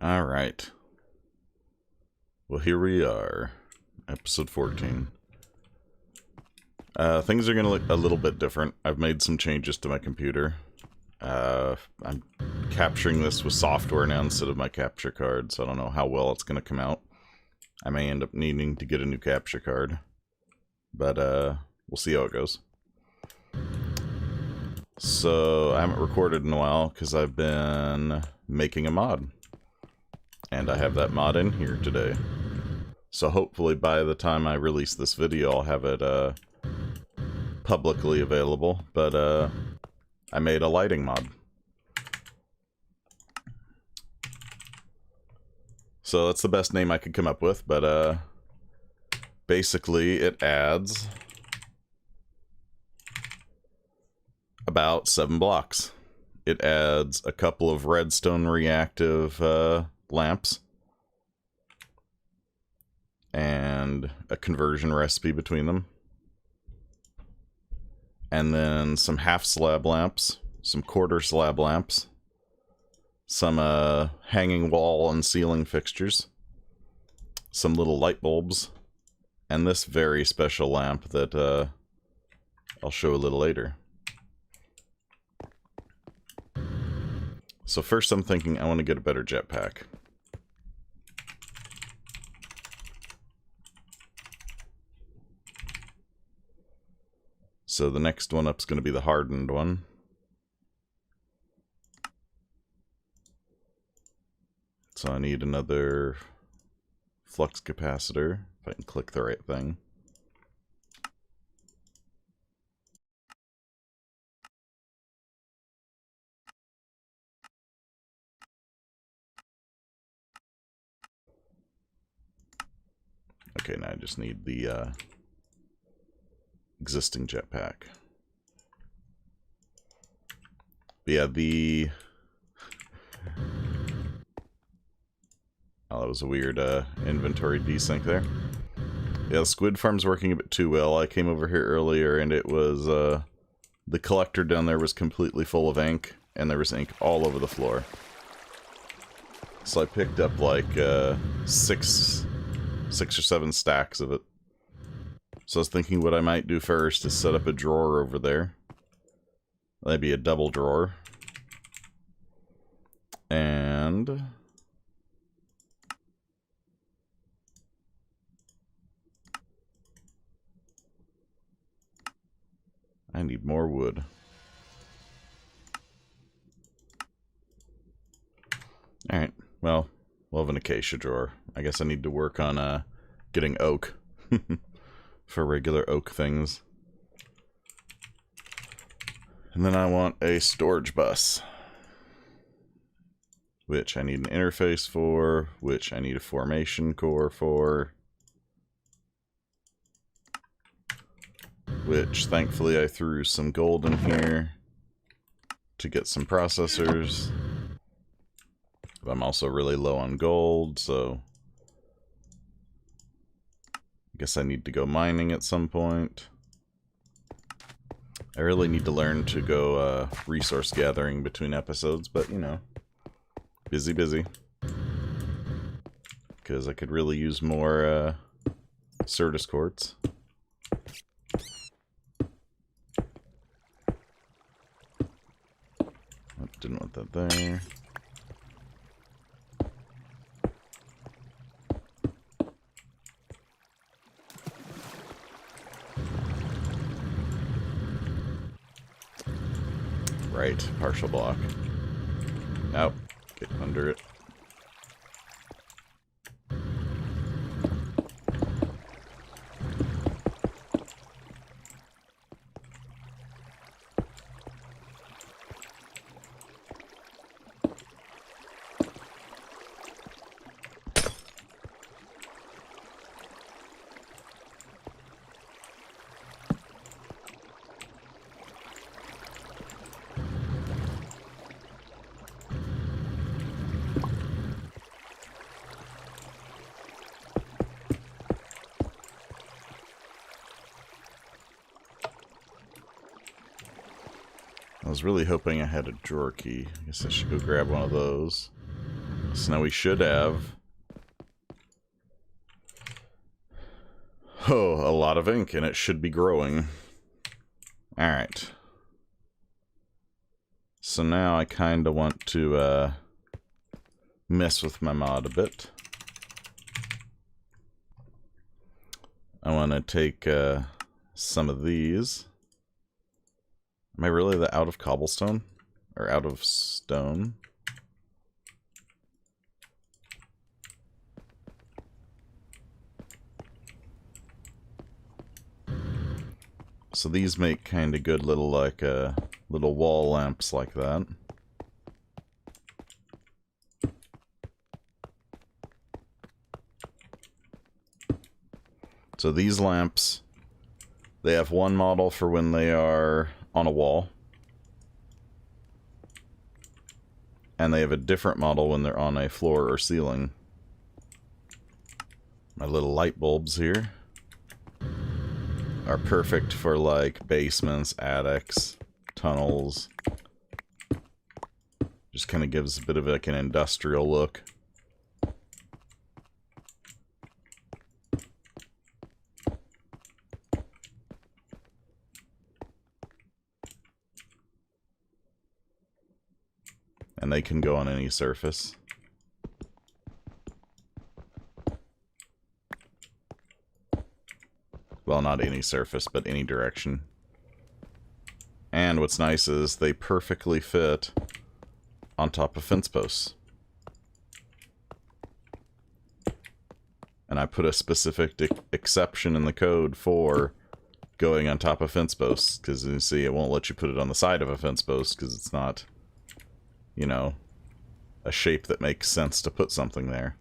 All right. Well, here we are. Episode 14. Things are going to look a little bit different. I've made some changes to my computer. I'm capturing this with software now instead of my capture card, so I don't know how well it's going to come out. I may end up needing to get a new capture card. But, we'll see how it goes. So, I haven't recorded in a while because I've been making a mod. And I have that mod in here today. So hopefully by the time I release this video, I'll have it publicly available. But I made a lighting mod. So that's the best name I could come up with. But basically it adds about 7 blocks. It adds a couple of redstone reactive lamps and a conversion recipe between them, and then some half slab lamps, some quarter slab lamps, some hanging wall and ceiling fixtures, some little light bulbs, and this very special lamp that I'll show a little later. So first I'm thinking I want to get a better jetpack. So the next one up is going to be the hardened one. So I need another flux capacitor, if I can click the right thing. Okay, now I just need the existing jetpack. But yeah, oh, that was a weird inventory desync there. Yeah, the squid farm's working a bit too well. I came over here earlier and it was, the collector down there was completely full of ink, and there was ink all over the floor. So I picked up like six or 7 stacks of it. So I was thinking what I might do first is set up a drawer over there. Maybe a double drawer. And I need more wood. Alright, well, we'll have an acacia drawer. I guess I need to work on getting oak. For regular oak things. And then I want a storage bus, which I need an interface for, which I need a formation core for, which thankfully I threw some gold in here to get some processors. But I'm also really low on gold, so guess I need to go mining at some point. I really need to learn to go resource gathering between episodes, but you know, busy. Because I could really use more Certus quartz. Didn't want that there. Right, partial block. Oh, get under it. I was really hoping I had a drawer key. I guess I should go grab one of those. So now we should have... Oh, a lot of ink, and it should be growing. Alright. So now I kind of want to mess with my mod a bit. I want to take some of these. Am I really out of cobblestone? Or out of stone? So these make kind of good little, like, little wall lamps like that. So these lamps, they have one model for when they are on a wall. And they have a different model when they're on a floor or ceiling. My little light bulbs here are perfect for, like, basements, attics, tunnels. Just kind of gives a bit of, like, an industrial look. And they can go on any surface. Well, not any surface, but any direction. And what's nice is they perfectly fit on top of fence posts. And I put a specific exception in the code for going on top of fence posts, because you see it won't let you put it on the side of a fence post because it's not, you know, a shape that makes sense to put something there.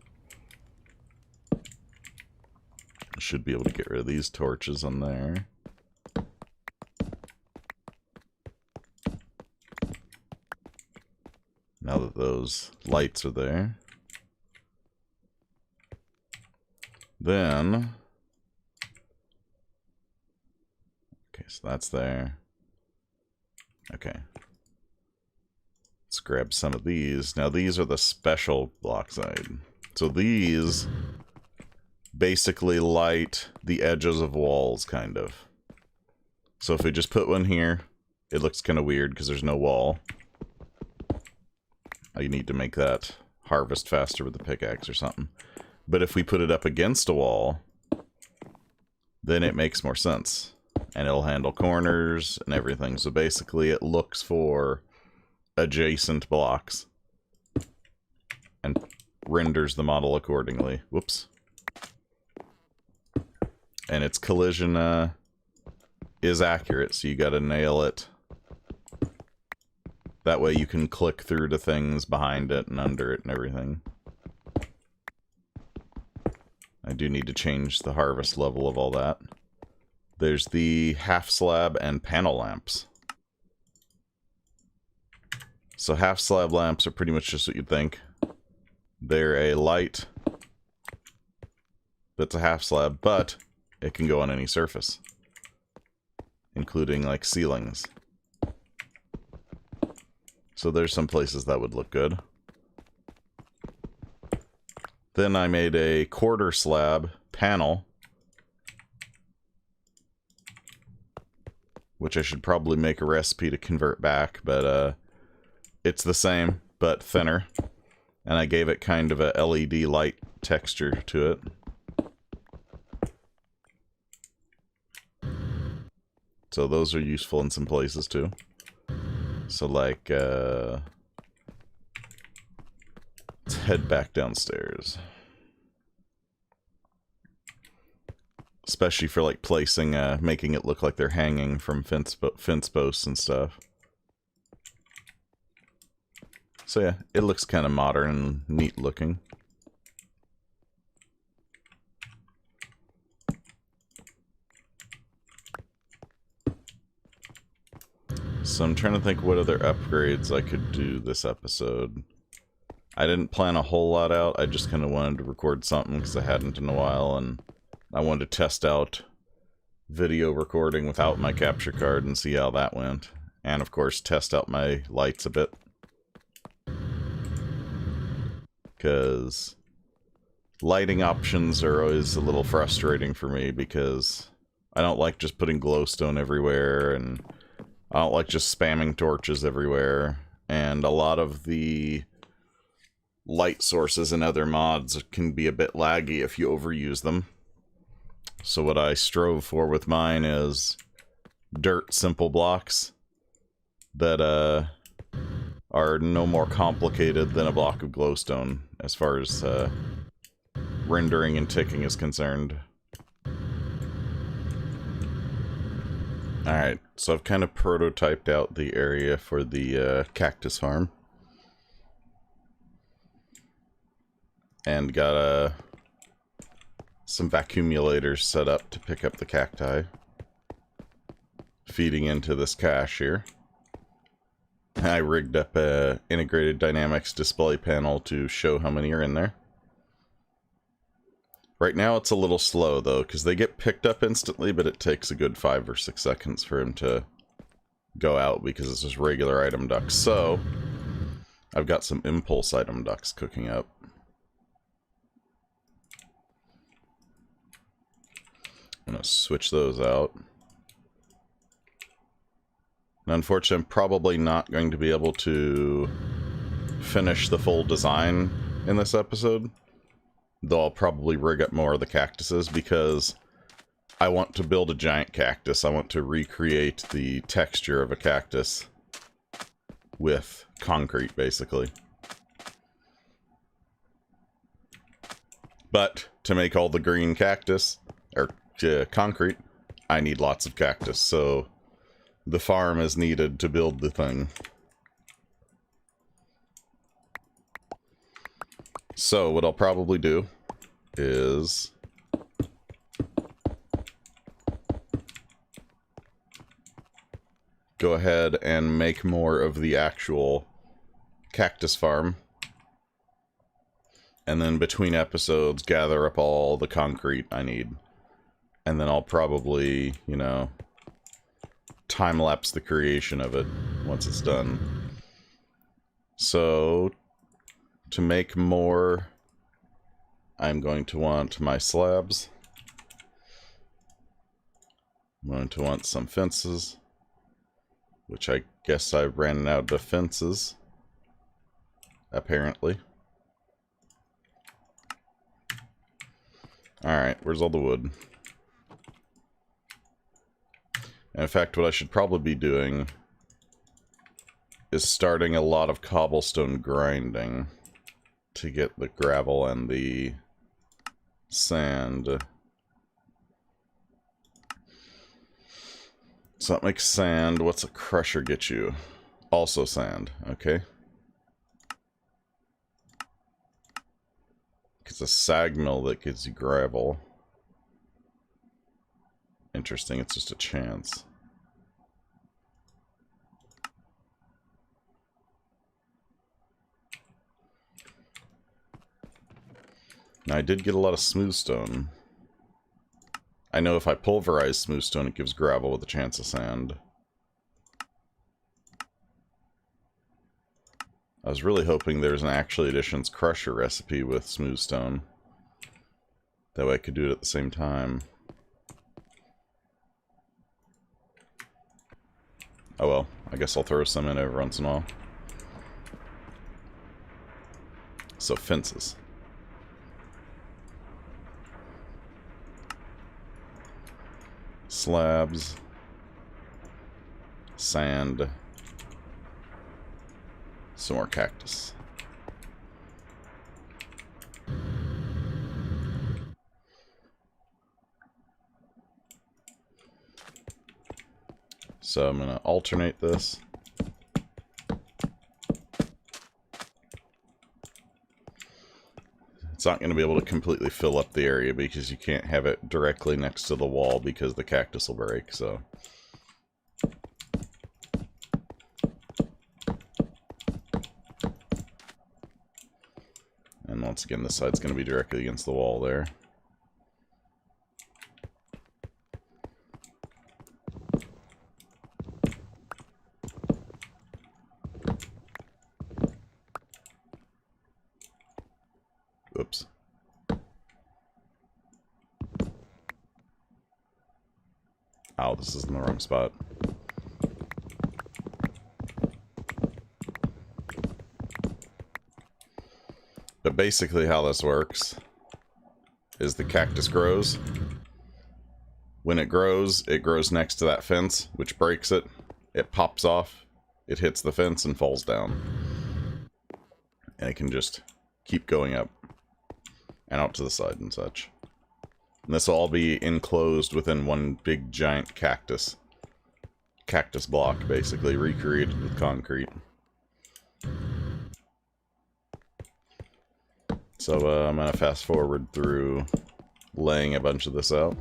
Should be able to get rid of these torches on there. Now that those lights are there. Then... Okay, so that's there. Okay. Let's grab some of these. Now these are the special block side. So these... basically light the edges of walls, kind of. So if we just put one here, it looks kind of weird because there's no wall. You need to make that harvest faster with the pickaxe or something. But if we put it up against a wall, then it makes more sense. And it'll handle corners and everything. So basically it looks for adjacent blocks and renders the model accordingly. Whoops. And its collision is accurate, so you gotta nail it. That way you can click through to things behind it and under it and everything. I do need to change the harvest level of all that. There's the half slab and panel lamps. So half slab lamps are pretty much just what you'd think. They're a light that's a half slab, but it can go on any surface, including, like, ceilings. So there's some places that would look good. Then I made a quarter slab panel, which I should probably make a recipe to convert back, but it's the same, but thinner. And I gave it kind of a LED light texture to it. So those are useful in some places too. So like, let's head back downstairs. Especially for like placing, making it look like they're hanging from fence posts and stuff. So yeah, it looks kind of modern and neat looking. So I'm trying to think what other upgrades I could do this episode. I didn't plan a whole lot out, I just kind of wanted to record something because I hadn't in a while, and I wanted to test out video recording without my capture card and see how that went. And of course, test out my lights a bit. because lighting options are always a little frustrating for me, because I don't like just putting glowstone everywhere, and I don't like just spamming torches everywhere, and a lot of the light sources in other mods can be a bit laggy if you overuse them. So what I strove for with mine is dirt simple blocks that are no more complicated than a block of glowstone as far as rendering and ticking is concerned. Alright, so I've kind of prototyped out the area for the cactus farm. And got some vacuumulators set up to pick up the cacti, feeding into this cache here. I rigged up a integrated dynamics display panel to show how many are in there. Right now it's a little slow though, because they get picked up instantly, but it takes a good 5 or 6 seconds for them to go out because it's just regular item ducks. So I've got some impulse item ducks cooking up. I'm going to switch those out. And unfortunately, I'm probably not going to be able to finish the full design in this episode. Though I'll probably rig up more of the cactuses, because I want to build a giant cactus. I want to recreate the texture of a cactus with concrete, basically. But to make all the green cactus, or concrete, I need lots of cactus, so the farm is needed to build the thing. So what I'll probably do is go ahead and make more of the actual cactus farm, and then between episodes gather up all the concrete I need. And then I'll probably, you know, time-lapse the creation of it once it's done. So, to make more, I'm going to want my slabs. I'm going to want some fences, which I guess I ran out of fences, apparently. Alright, where's all the wood? In fact, what I should probably be doing is starting a lot of cobblestone grinding to get the gravel and the sand. So that makes sand. What's a crusher get you? Also sand, okay. It's a sag mill that gives you gravel. Interesting, it's just a chance. Now, I did get a lot of smooth stone. I know if I pulverize smooth stone, it gives gravel with a chance of sand. I was really hoping there's an Actual Editions crusher recipe with smooth stone. That way I could do it at the same time. Oh well, I guess I'll throw some in every once in a while. So, fences. Slabs. Sand. Some more cactus. So I'm going to alternate this. It's not going to be able to completely fill up the area because you can't have it directly next to the wall because the cactus will break, so. And once again, this side's going to be directly against the wall there. this is in the wrong spot. But basically how this works is the cactus grows. When it grows next to that fence, which breaks it. It pops off, it hits the fence and falls down. And it can just keep going up and out to the side and such. And this will all be enclosed within one big giant cactus. Cactus block, basically, recreated with concrete. So I'm going to fast forward through laying a bunch of this out.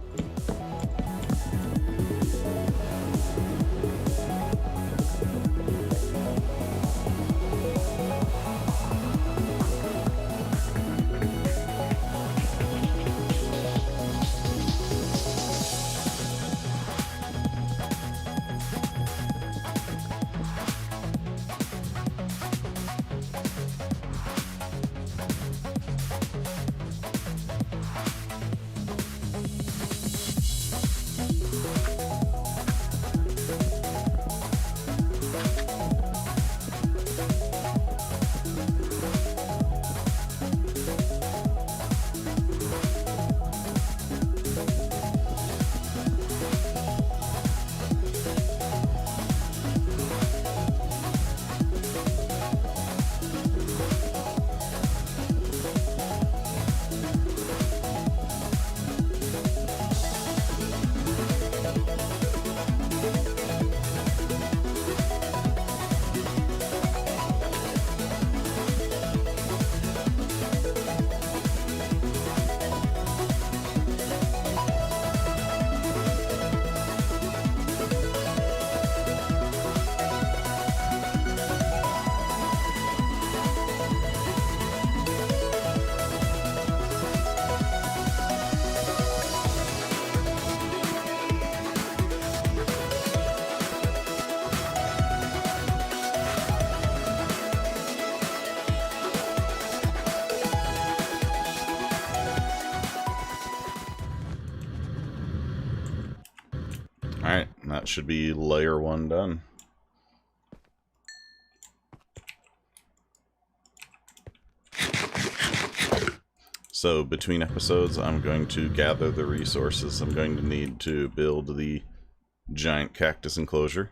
Alright, that should be layer 1 done. So between episodes, I'm going to gather the resources I'm going to need to build the giant cactus enclosure.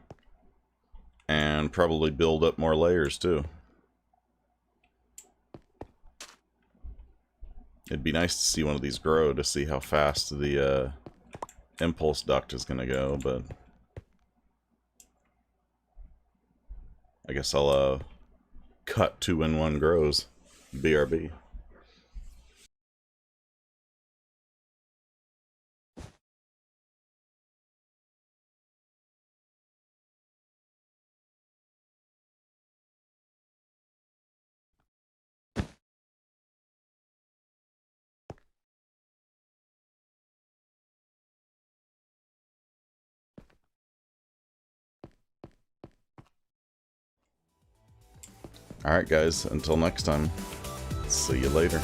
And probably build up more layers too. It'd be nice to see one of these grow to see how fast the impulse duct is going to go, but I guess I'll cut to when one grows. BRB. Alright guys, until next time, see you later.